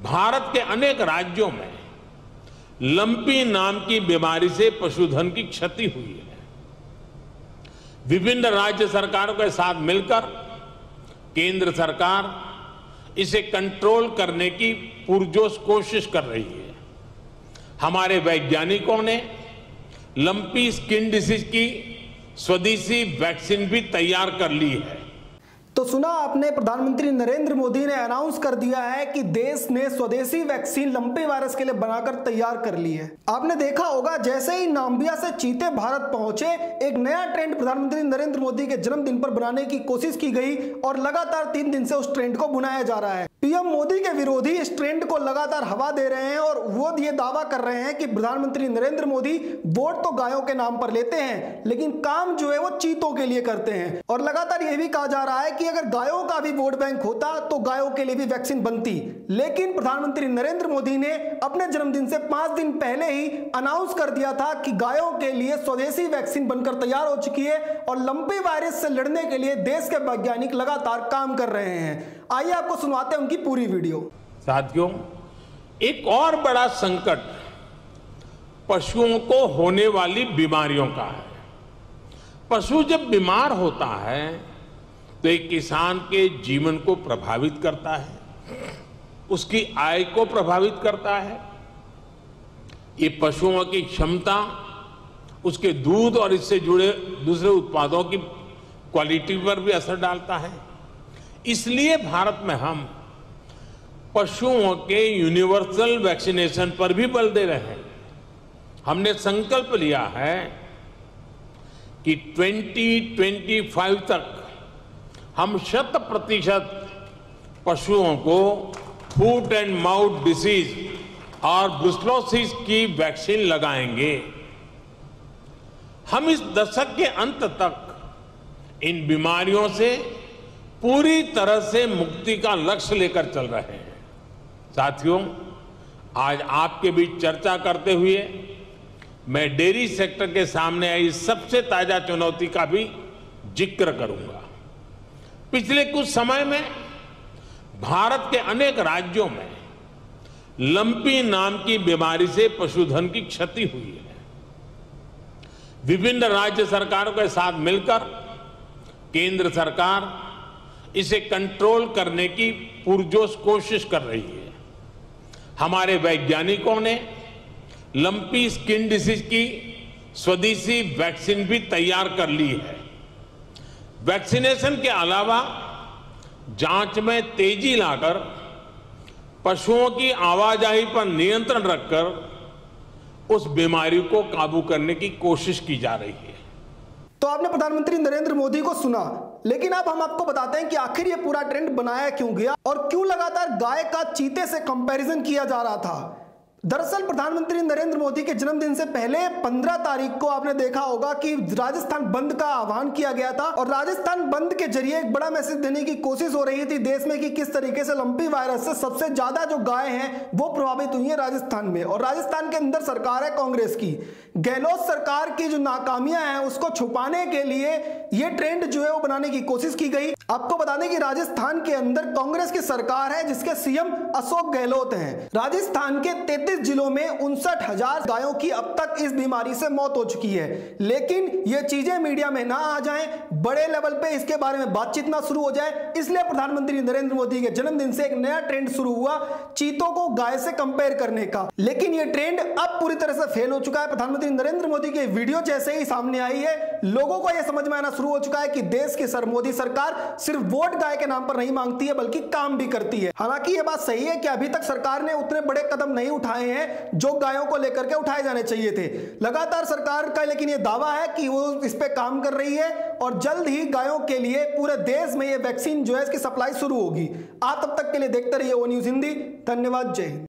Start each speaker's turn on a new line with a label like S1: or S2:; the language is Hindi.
S1: भारत के अनेक राज्यों में लंपी नाम की बीमारी से पशुधन की क्षति हुई है। विभिन्न राज्य सरकारों के साथ मिलकर केंद्र सरकार इसे कंट्रोल करने की पुरजोश कोशिश कर रही है। हमारे वैज्ञानिकों ने लंपी स्किन डिसीज की स्वदेशी वैक्सीन भी तैयार कर ली है।
S2: तो सुना आपने, प्रधानमंत्री नरेंद्र मोदी ने अनाउंस कर दिया है कि देश ने स्वदेशी वैक्सीन लंपी वायरस के लिए बनाकर तैयार कर ली है। आपने देखा होगा, जैसे ही नाम्बिया से चीते भारत पहुंचे, एक नया ट्रेंड प्रधानमंत्री नरेंद्र मोदी के जन्मदिन पर बनाने की कोशिश की गई और लगातार 3 दिन से उस ट्रेंड को बुनाया जा रहा है। पीएम मोदी के विरोधी इस ट्रेंड को लगातार हवा दे रहे हैं और वो ये दावा कर रहे हैं कि प्रधानमंत्री नरेंद्र मोदी वोट तो गायों के नाम पर लेते हैं, लेकिन काम जो है वो चीतों के लिए करते हैं। और लगातार यह भी कहा जा रहा है कि अगर गायों का भी वोट बैंक होता तो गायों के लिए भी वैक्सीन बनती। लेकिन प्रधानमंत्री नरेंद्र मोदी ने अपने जन्मदिन से 5 दिन पहले ही अनाउंस कर दिया था कि गायों के लिए स्वदेशी वैक्सीन बनकर तैयार हो चुकी है और लंपी वायरस से लड़ने के लिए देश के वैज्ञानिक लगातार काम कर रहे हैं। आइए आपको सुनवाते हैं उनकी पूरी वीडियो।
S1: साथियों, एक और बड़ा संकट पशुओं को होने वाली बीमारियों का है। पशु जब बीमार होता है तो एक किसान के जीवन को प्रभावित करता है, उसकी आय को प्रभावित करता है। ये पशुओं की क्षमता, उसके दूध और इससे जुड़े दूसरे उत्पादों की क्वालिटी पर भी असर डालता है। इसलिए भारत में हम पशुओं के यूनिवर्सल वैक्सीनेशन पर भी बल दे रहे हैं। हमने संकल्प लिया है कि 2025 तक हम 100% पशुओं को फूट एंड माउथ डिसीज और ब्रुसेलोसिस की वैक्सीन लगाएंगे। हम इस दशक के अंत तक इन बीमारियों से पूरी तरह से मुक्ति का लक्ष्य लेकर चल रहे हैं। साथियों, आज आपके बीच चर्चा करते हुए मैं डेयरी सेक्टर के सामने आई सबसे ताजा चुनौती का भी जिक्र करूंगा। पिछले कुछ समय में भारत के अनेक राज्यों में लंपी नाम की बीमारी से पशुधन की क्षति हुई है। विभिन्न राज्य सरकारों के साथ मिलकर केंद्र सरकार इसे कंट्रोल करने की पुरजोश कोशिश कर रही है। हमारे वैज्ञानिकों ने लंपी स्किन डिसीज की स्वदेशी वैक्सीन भी तैयार कर ली है। वैक्सीनेशन के अलावा जांच में तेजी लाकर पशुओं की आवाजाही पर नियंत्रण रखकर उस बीमारी को काबू करने की कोशिश की जा रही है।
S2: तो आपने प्रधानमंत्री नरेंद्र मोदी को सुना, लेकिन अब हम आपको बताते हैं कि आखिर ये पूरा ट्रेंड बनाया क्यों गया और क्यों लगातार गाय का चीते से कंपैरिजन किया जा रहा था। दरअसल प्रधानमंत्री नरेंद्र मोदी के जन्मदिन से पहले 15 तारीख को आपने देखा होगा कि राजस्थान बंद का आह्वान किया गया था और राजस्थान बंद के जरिए एक बड़ा मैसेज देने की कोशिश हो रही थी देश में कि किस तरीके से लंपी वायरस से सबसे ज्यादा जो गाय हैं वो प्रभावित हुई है राजस्थान में। और राजस्थान के अंदर सरकार है कांग्रेस की। गहलोत सरकार की जो नाकामियां हैं उसको छुपाने के लिए ये ट्रेंड जो है वो बनाने की कोशिश की गई। आपको बता दें कि राजस्थान के अंदर कांग्रेस की सरकार है जिसके सीएम अशोक गहलोत हैं। राजस्थान के 33 जिलों में 59,000 गायों की अब तक इस बीमारी से मौत हो चुकी है। लेकिन ये चीजें मीडिया में ना आ जाएं, बड़े लेवल पे इसके बारे में बातचीत ना शुरू हो जाए, इसलिए प्रधानमंत्री नरेंद्र मोदी के जन्मदिन से एक नया ट्रेंड शुरू हुआ चीतों को गाय से कंपेयर करने का। लेकिन ये ट्रेंड अब पूरी तरह से फेल हो चुका है। प्रधानमंत्री नरेंद्र मोदी की वीडियो जैसे ही सामने आई है, लोगों को यह समझ में आना शुरू हो चुका है कि देश की मोदी सरकार सिर्फ वोट गाय के नाम पर नहीं मांगती है बल्कि काम भी करती है। हालांकि यह बात सही है कि अभी तक सरकार ने उतने बड़े कदम नहीं उठाए हैं जो गायों को लेकर के उठाए जाने चाहिए थे। लगातार सरकार का लेकिन यह दावा है कि वो इस पे काम कर रही है और जल्द ही गायों के लिए पूरे देश में ये वैक्सीन जो है इसकी सप्लाई शुरू होगी। आप तब तक के लिए देखते रहिए ओ न्यूज़ हिंदी। धन्यवाद। जय हिंद।